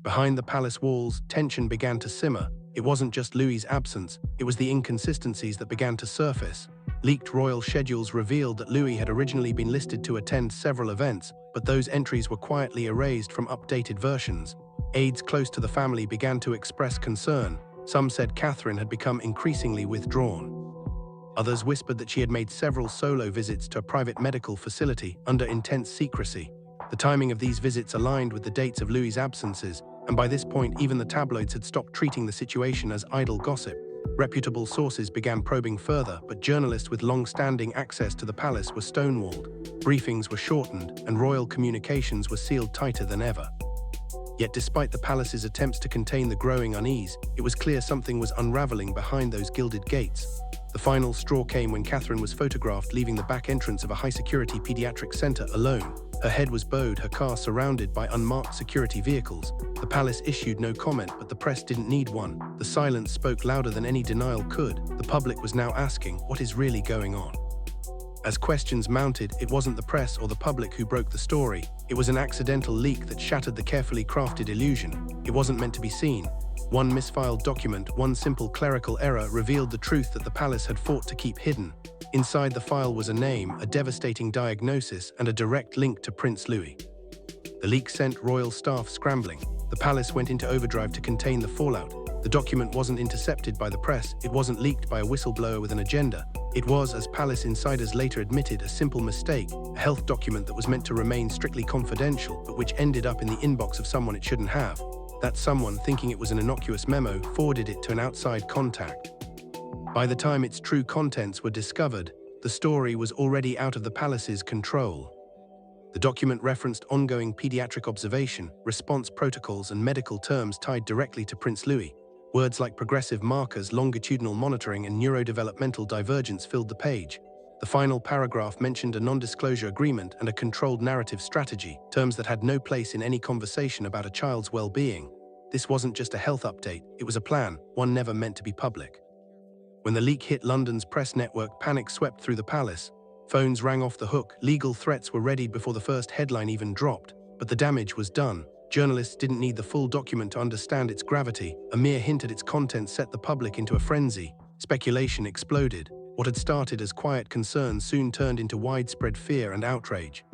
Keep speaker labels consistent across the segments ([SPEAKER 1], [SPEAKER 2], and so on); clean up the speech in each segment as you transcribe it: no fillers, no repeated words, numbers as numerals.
[SPEAKER 1] Behind the palace walls, tension began to simmer. It wasn't just Louis's absence, it was the inconsistencies that began to surface. Leaked royal schedules revealed that Louis had originally been listed to attend several events, but those entries were quietly erased from updated versions. Aides close to the family began to express concern. Some said Catherine had become increasingly withdrawn. Others whispered that she had made several solo visits to a private medical facility under intense secrecy. The timing of these visits aligned with the dates of Louis's absences, and by this point even the tabloids had stopped treating the situation as idle gossip. Reputable sources began probing further, but journalists with long-standing access to the palace were stonewalled. Briefings were shortened, and royal communications were sealed tighter than ever. Yet despite the palace's attempts to contain the growing unease, it was clear something was unraveling behind those gilded gates. The final straw came when Catherine was photographed leaving the back entrance of a high-security pediatric center alone. Her head was bowed, her car surrounded by unmarked security vehicles. The palace issued no comment, but the press didn't need one. The silence spoke louder than any denial could. The public was now asking, what is really going on? As questions mounted, it wasn't the press or the public who broke the story. It was an accidental leak that shattered the carefully crafted illusion. It wasn't meant to be seen. One misfiled document, one simple clerical error revealed the truth that the palace had fought to keep hidden. Inside the file was a name, a devastating diagnosis, and a direct link to Prince Louis. The leak sent royal staff scrambling. The palace went into overdrive to contain the fallout. The document wasn't intercepted by the press, it wasn't leaked by a whistleblower with an agenda. It was, as palace insiders later admitted, a simple mistake, a health document that was meant to remain strictly confidential, but which ended up in the inbox of someone it shouldn't have. That someone, thinking it was an innocuous memo, forwarded it to an outside contact. By the time its true contents were discovered, the story was already out of the palace's control. The document referenced ongoing pediatric observation, response protocols, and medical terms tied directly to Prince Louis. Words like progressive markers, longitudinal monitoring, and neurodevelopmental divergence filled the page. The final paragraph mentioned a non-disclosure agreement and a controlled narrative strategy, terms that had no place in any conversation about a child's well-being. This wasn't just a health update, it was a plan, one never meant to be public. When the leak hit London's press network, panic swept through the palace. Phones rang off the hook, legal threats were readied before the first headline even dropped. But the damage was done. Journalists didn't need the full document to understand its gravity. A mere hint at its contents set the public into a frenzy. Speculation exploded. What had started as quiet concern soon turned into widespread fear and outrage.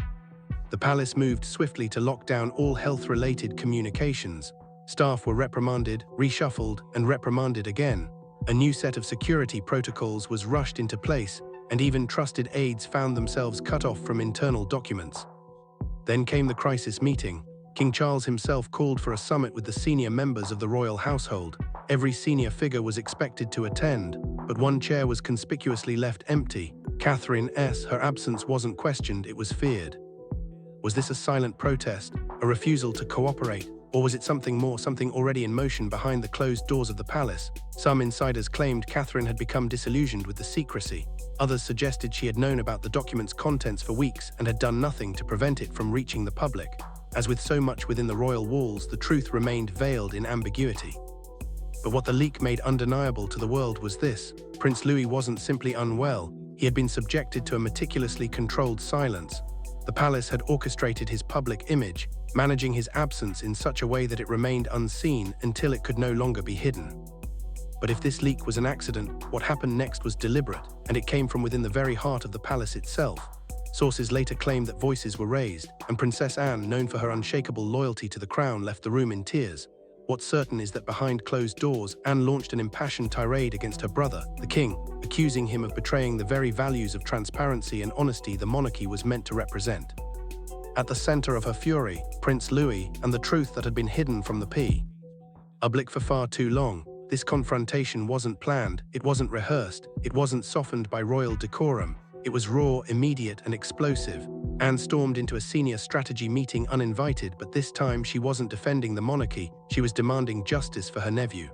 [SPEAKER 1] The palace moved swiftly to lock down all health-related communications. Staff were reprimanded, reshuffled, and reprimanded again. A new set of security protocols was rushed into place, and even trusted aides found themselves cut off from internal documents. Then came the crisis meeting. King Charles himself called for a summit with the senior members of the royal household. Every senior figure was expected to attend, but one chair was conspicuously left empty. Catherine's. Her absence wasn't questioned, it was feared. Was this a silent protest, a refusal to cooperate, or was it something more, something already in motion behind the closed doors of the palace? Some insiders claimed Catherine had become disillusioned with the secrecy. Others suggested she had known about the document's contents for weeks and had done nothing to prevent it from reaching the public. As with so much within the royal walls, the truth remained veiled in ambiguity. But what the leak made undeniable to the world was this: Prince Louis wasn't simply unwell, he had been subjected to a meticulously controlled silence. The palace had orchestrated his public image, managing his absence in such a way that it remained unseen until it could no longer be hidden. But if this leak was an accident, what happened next was deliberate, and it came from within the very heart of the palace itself. Sources later claimed that voices were raised, and Princess Anne, known for her unshakable loyalty to the crown, left the room in tears. What's certain is that behind closed doors, Anne launched an impassioned tirade against her brother, the king, accusing him of betraying the very values of transparency and honesty the monarchy was meant to represent. At the center of her fury, Prince Louis and the truth that had been hidden from the public for far too long. This confrontation wasn't planned, it wasn't rehearsed, it wasn't softened by royal decorum. It was raw, immediate, and explosive. Anne stormed into a senior strategy meeting uninvited, but this time she wasn't defending the monarchy, she was demanding justice for her nephew.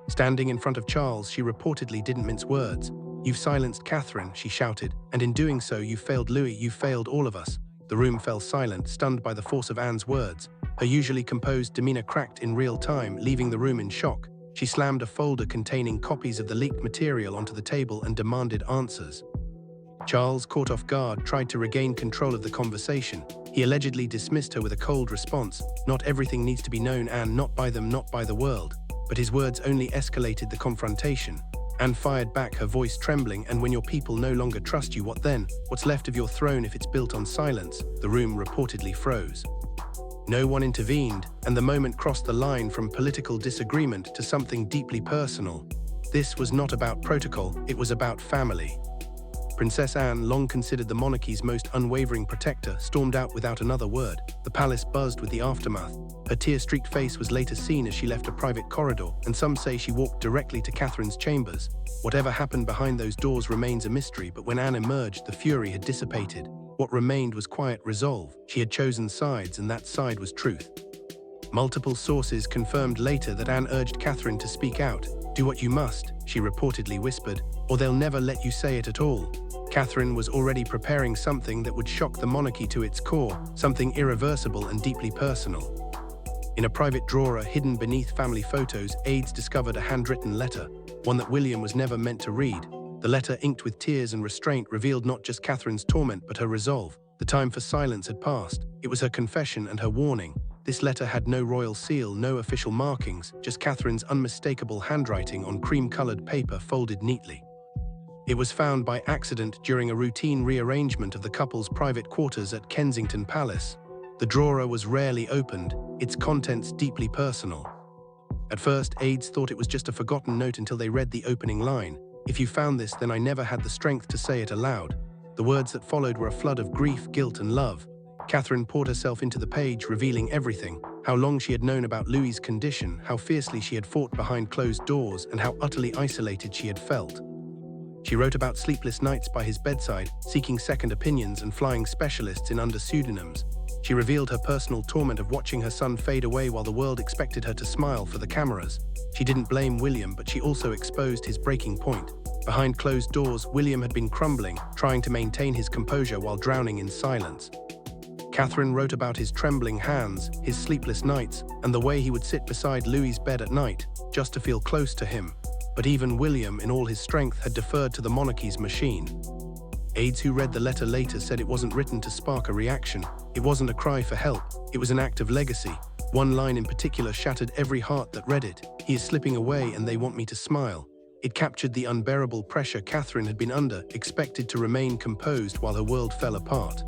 [SPEAKER 1] Standing in front of Charles, she reportedly didn't mince words. "You've silenced Catherine," she shouted, "and in doing so, you failed Louis, you failed all of us." The room fell silent, stunned by the force of Anne's words. Her usually composed demeanor cracked in real time, leaving the room in shock. She slammed a folder containing copies of the leaked material onto the table and demanded answers. Charles, caught off guard, tried to regain control of the conversation. He allegedly dismissed her with a cold response. "Not everything needs to be known, Anne, not by them, not by the world." But his words only escalated the confrontation. Anne fired back, her voice trembling. "And when your people no longer trust you, what then? What's left of your throne if it's built on silence?" The room reportedly froze. No one intervened, and the moment crossed the line from political disagreement to something deeply personal. This was not about protocol, it was about family. Princess Anne, long considered the monarchy's most unwavering protector, stormed out without another word. The palace buzzed with the aftermath. Her tear-streaked face was later seen as she left a private corridor, and some say she walked directly to Catherine's chambers. Whatever happened behind those doors remains a mystery, but when Anne emerged, the fury had dissipated. What remained was quiet resolve. She had chosen sides, and that side was truth. Multiple sources confirmed later that Anne urged Catherine to speak out. "Do what you must," she reportedly whispered, "or they'll never let you say it at all." Catherine was already preparing something that would shock the monarchy to its core, something irreversible and deeply personal. In a private drawer hidden beneath family photos, aides discovered a handwritten letter, one that William was never meant to read. The letter, inked with tears and restraint, revealed not just Catherine's torment but her resolve. The time for silence had passed. It was her confession and her warning. This letter had no royal seal, no official markings, just Catherine's unmistakable handwriting on cream-colored paper folded neatly. It was found by accident during a routine rearrangement of the couple's private quarters at Kensington Palace. The drawer was rarely opened, its contents deeply personal. At first, aides thought it was just a forgotten note until they read the opening line. "If you found this, then I never had the strength to say it aloud." The words that followed were a flood of grief, guilt, and love. Catherine poured herself into the page, revealing everything: how long she had known about Louis's condition, how fiercely she had fought behind closed doors, and how utterly isolated she had felt. She wrote about sleepless nights by his bedside, seeking second opinions and flying specialists in under pseudonyms. She revealed her personal torment of watching her son fade away while the world expected her to smile for the cameras. She didn't blame William, but she also exposed his breaking point. Behind closed doors, William had been crumbling, trying to maintain his composure while drowning in silence. Catherine wrote about his trembling hands, his sleepless nights, and the way he would sit beside Louis's bed at night, just to feel close to him. But even William, in all his strength, had deferred to the monarchy's machine. Aides who read the letter later said it wasn't written to spark a reaction. It wasn't a cry for help. It was an act of legacy. One line in particular shattered every heart that read it. "He is slipping away and they want me to smile." It captured the unbearable pressure Catherine had been under, expected to remain composed while her world fell apart.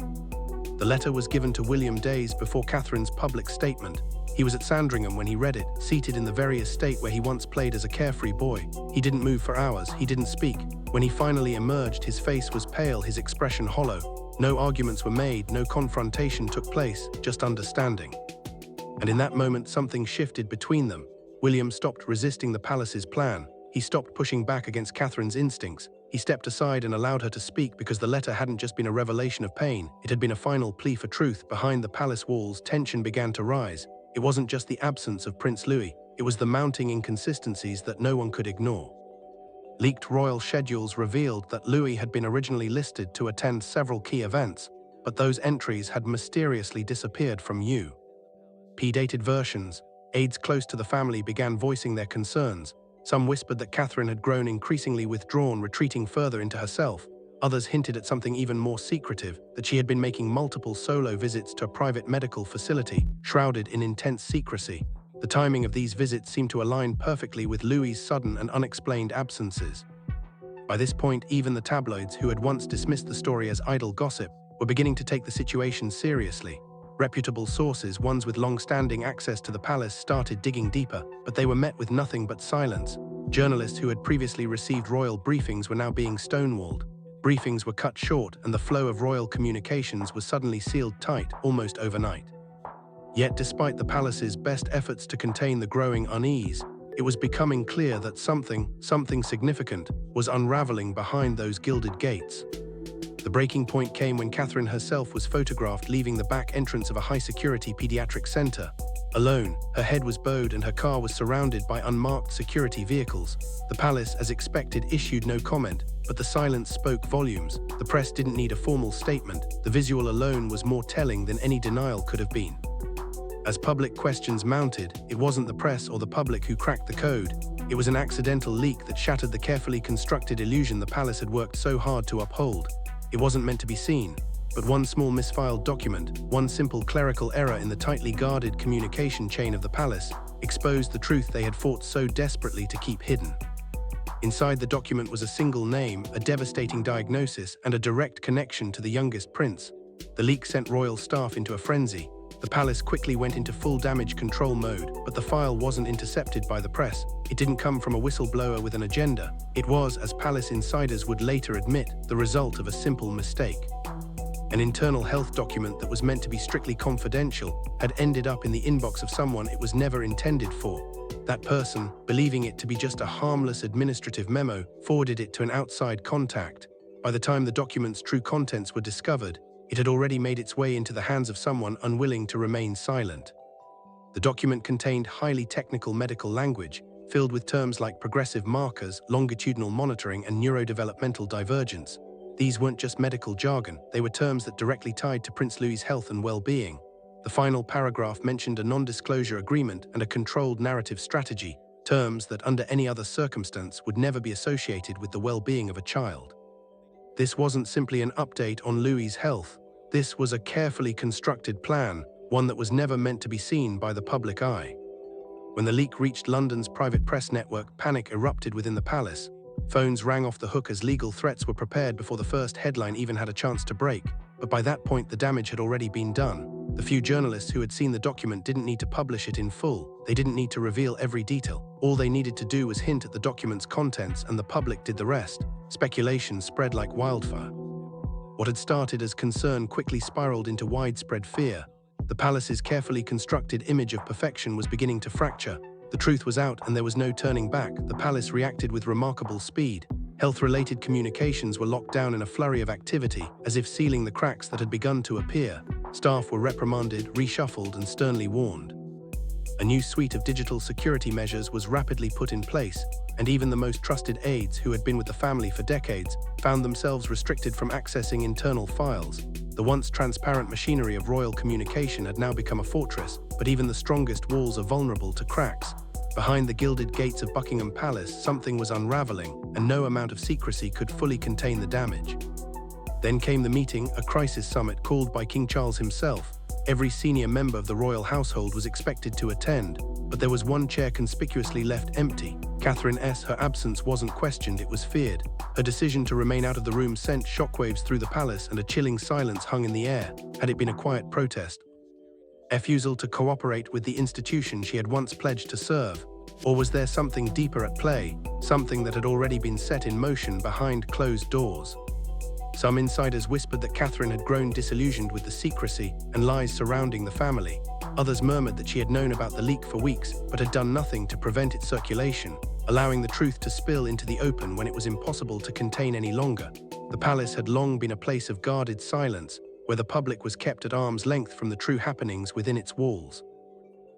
[SPEAKER 1] The letter was given to William days before Catherine's public statement. He was at Sandringham when he read it, seated in the very estate where he once played as a carefree boy. He didn't move for hours, he didn't speak. When he finally emerged, his face was pale, his expression hollow. No arguments were made, no confrontation took place, just understanding. And in that moment, something shifted between them. William stopped resisting the palace's plan. He stopped pushing back against Catherine's instincts. He stepped aside and allowed her to speak, because the letter hadn't just been a revelation of pain, it had been a final plea for truth. Behind the palace walls, tension began to rise. It wasn't just the absence of Prince Louis, it was the mounting inconsistencies that no one could ignore. Leaked royal schedules revealed that Louis had been originally listed to attend several key events, but those entries had mysteriously disappeared from view. P-dated versions, aides close to the family began voicing their concerns. Some whispered that Catherine had grown increasingly withdrawn, retreating further into herself. Others hinted at something even more secretive, that she had been making multiple solo visits to a private medical facility, shrouded in intense secrecy. The timing of these visits seemed to align perfectly with Louis's sudden and unexplained absences. By this point, even the tabloids, who had once dismissed the story as idle gossip, were beginning to take the situation seriously. Reputable sources, ones with long-standing access to the palace, started digging deeper, but they were met with nothing but silence. Journalists who had previously received royal briefings were now being stonewalled. Briefings were cut short, and the flow of royal communications was suddenly sealed tight, almost overnight. Yet, despite the palace's best efforts to contain the growing unease, it was becoming clear that something significant was unraveling behind those gilded gates. The breaking point came when Catherine herself was photographed leaving the back entrance of a high-security pediatric center. Alone, her head was bowed and her car was surrounded by unmarked security vehicles. The palace, as expected, issued no comment, but the silence spoke volumes. The press didn't need a formal statement. The visual alone was more telling than any denial could have been. As public questions mounted, it wasn't the press or the public who cracked the code. It was an accidental leak that shattered the carefully constructed illusion the palace had worked so hard to uphold. It wasn't meant to be seen. But one small misfiled document, one simple clerical error in the tightly guarded communication chain of the palace, exposed the truth they had fought so desperately to keep hidden. Inside the document was a single name, a devastating diagnosis, and a direct connection to the youngest prince. The leak sent royal staff into a frenzy. The palace quickly went into full damage control mode, but the file wasn't intercepted by the press. It didn't come from a whistleblower with an agenda. It was, as palace insiders would later admit, the result of a simple mistake. An internal health document that was meant to be strictly confidential had ended up in the inbox of someone it was never intended for. That person, believing it to be just a harmless administrative memo, forwarded it to an outside contact. By the time the document's true contents were discovered, it had already made its way into the hands of someone unwilling to remain silent. The document contained highly technical medical language, filled with terms like progressive markers, longitudinal monitoring, and neurodevelopmental divergence. These weren't just medical jargon, they were terms that directly tied to Prince Louis's health and well-being. The final paragraph mentioned a non-disclosure agreement and a controlled narrative strategy, terms that under any other circumstance would never be associated with the well-being of a child. This wasn't simply an update on Louis's health. This was a carefully constructed plan, one that was never meant to be seen by the public eye. When the leak reached London's private press network, panic erupted within the palace. Phones rang off the hook as legal threats were prepared before the first headline even had a chance to break. But by that point, the damage had already been done. The few journalists who had seen the document didn't need to publish it in full. They didn't need to reveal every detail. All they needed to do was hint at the document's contents, and the public did the rest. Speculation spread like wildfire. What had started as concern quickly spiraled into widespread fear. The palace's carefully constructed image of perfection was beginning to fracture. The truth was out, and there was no turning back. The palace reacted with remarkable speed. Health-related communications were locked down in a flurry of activity, as if sealing the cracks that had begun to appear. Staff were reprimanded, reshuffled, and sternly warned. A new suite of digital security measures was rapidly put in place, and even the most trusted aides who had been with the family for decades found themselves restricted from accessing internal files. The once transparent machinery of royal communication had now become a fortress, but even the strongest walls are vulnerable to cracks. Behind the gilded gates of Buckingham Palace, something was unraveling, and no amount of secrecy could fully contain the damage. Then came the meeting, a crisis summit called by King Charles himself. Every senior member of the royal household was expected to attend, but there was one chair conspicuously left empty. Catherine's absence wasn't questioned, it was feared. Her decision to remain out of the room sent shockwaves through the palace, and a chilling silence hung in the air. Had it been a quiet protest? A refusal to cooperate with the institution she had once pledged to serve? Or was there something deeper at play, something that had already been set in motion behind closed doors? Some insiders whispered that Catherine had grown disillusioned with the secrecy and lies surrounding the family. Others murmured that she had known about the leak for weeks, but had done nothing to prevent its circulation, allowing the truth to spill into the open when it was impossible to contain any longer. The palace had long been a place of guarded silence, where the public was kept at arm's length from the true happenings within its walls.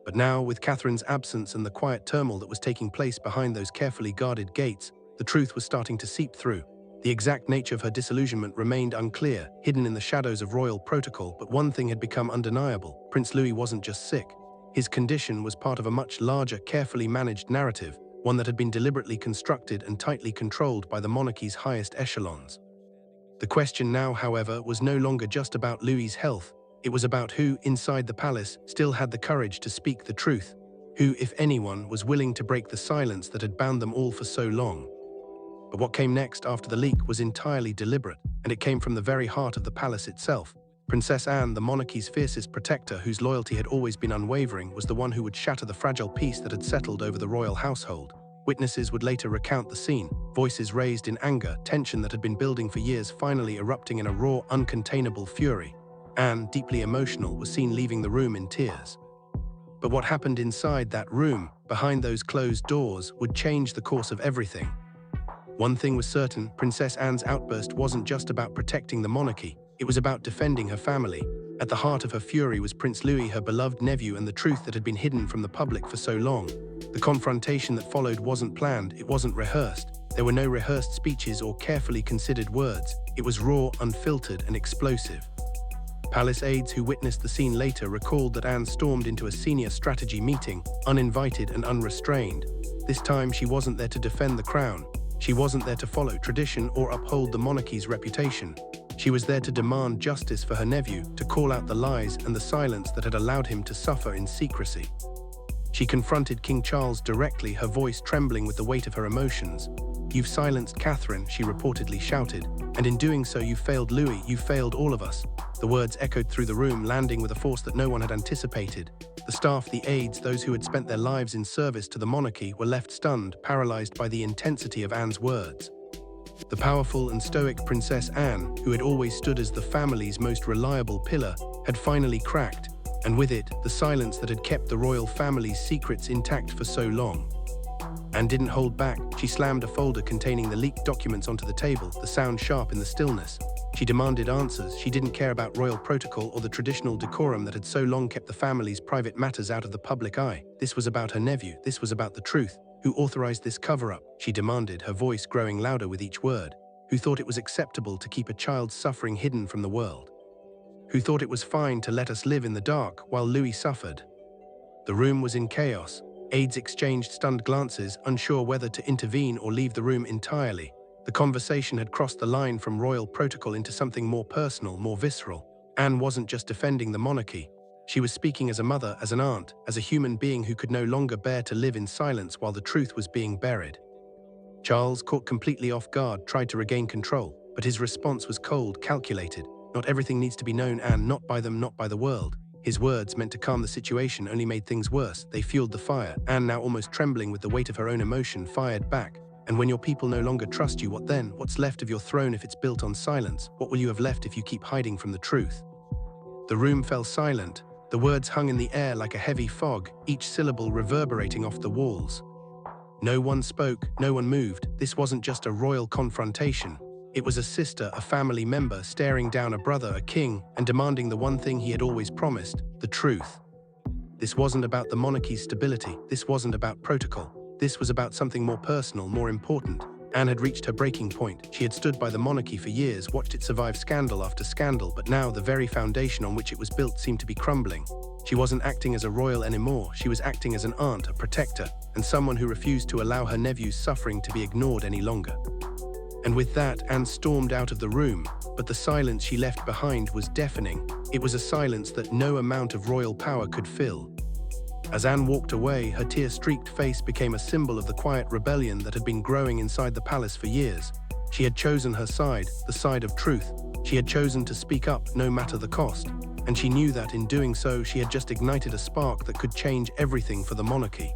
[SPEAKER 1] But now, with Catherine's absence and the quiet turmoil that was taking place behind those carefully guarded gates, the truth was starting to seep through. The exact nature of her disillusionment remained unclear, hidden in the shadows of royal protocol, but one thing had become undeniable. Prince Louis wasn't just sick. His condition was part of a much larger, carefully managed narrative, one that had been deliberately constructed and tightly controlled by the monarchy's highest echelons. The question now, however, was no longer just about Louis's health. It was about who, inside the palace, still had the courage to speak the truth. Who, if anyone, was willing to break the silence that had bound them all for so long. But what came next after the leak was entirely deliberate, and it came from the very heart of the palace itself. Princess Anne, the monarchy's fiercest protector, whose loyalty had always been unwavering, was the one who would shatter the fragile peace that had settled over the royal household. Witnesses would later recount the scene, voices raised in anger, tension that had been building for years finally erupting in a raw, uncontainable fury. Anne, deeply emotional, was seen leaving the room in tears. But what happened inside that room, behind those closed doors, would change the course of everything. One thing was certain, Princess Anne's outburst wasn't just about protecting the monarchy, it was about defending her family. At the heart of her fury was Prince Louis, her beloved nephew, and the truth that had been hidden from the public for so long. The confrontation that followed wasn't planned, it wasn't rehearsed. There were no rehearsed speeches or carefully considered words. It was raw, unfiltered, and explosive. Palace aides who witnessed the scene later recalled that Anne stormed into a senior strategy meeting, uninvited and unrestrained. This time she wasn't there to defend the crown. She wasn't there to follow tradition or uphold the monarchy's reputation. She was there to demand justice for her nephew, to call out the lies and the silence that had allowed him to suffer in secrecy. She confronted King Charles directly, her voice trembling with the weight of her emotions. "You've silenced Catherine," she reportedly shouted, "and in doing so you failed Louis, you failed all of us." The words echoed through the room, landing with a force that no one had anticipated. The staff, the aides, those who had spent their lives in service to the monarchy were left stunned, paralyzed by the intensity of Anne's words. The powerful and stoic Princess Anne, who had always stood as the family's most reliable pillar, had finally cracked, and with it, the silence that had kept the royal family's secrets intact for so long. Anne didn't hold back. She slammed a folder containing the leaked documents onto the table, the sound sharp in the stillness. She demanded answers. She didn't care about royal protocol or the traditional decorum that had so long kept the family's private matters out of the public eye. This was about her nephew. This was about the truth. Who authorized this cover-up? She demanded, her voice growing louder with each word. Who thought it was acceptable to keep a child's suffering hidden from the world? Who thought it was fine to let us live in the dark while Louis suffered? The room was in chaos. Aides exchanged stunned glances, unsure whether to intervene or leave the room entirely. The conversation had crossed the line from royal protocol into something more personal, more visceral. Anne wasn't just defending the monarchy. She was speaking as a mother, as an aunt, as a human being who could no longer bear to live in silence while the truth was being buried. Charles, caught completely off guard, tried to regain control, but his response was cold, calculated. "Not everything needs to be known, Anne, not by them, not by the world." His words, meant to calm the situation, only made things worse. They fueled the fire. Anne, now almost trembling with the weight of her own emotion, fired back. "And when your people no longer trust you, what then? What's left of your throne if it's built on silence? What will you have left if you keep hiding from the truth?" The room fell silent. The words hung in the air like a heavy fog, each syllable reverberating off the walls. No one spoke, no one moved. This wasn't just a royal confrontation. It was a sister, a family member, staring down a brother, a king, and demanding the one thing he had always promised: the truth. This wasn't about the monarchy's stability. This wasn't about protocol. This was about something more personal, more important. Anne had reached her breaking point. She had stood by the monarchy for years, watched it survive scandal after scandal, but now the very foundation on which it was built seemed to be crumbling. She wasn't acting as a royal anymore. She was acting as an aunt, a protector, and someone who refused to allow her nephew's suffering to be ignored any longer. And with that, Anne stormed out of the room, but the silence she left behind was deafening. It was a silence that no amount of royal power could fill. As Anne walked away, her tear-streaked face became a symbol of the quiet rebellion that had been growing inside the palace for years. She had chosen her side, the side of truth. She had chosen to speak up, no matter the cost. And she knew that in doing so, she had just ignited a spark that could change everything for the monarchy.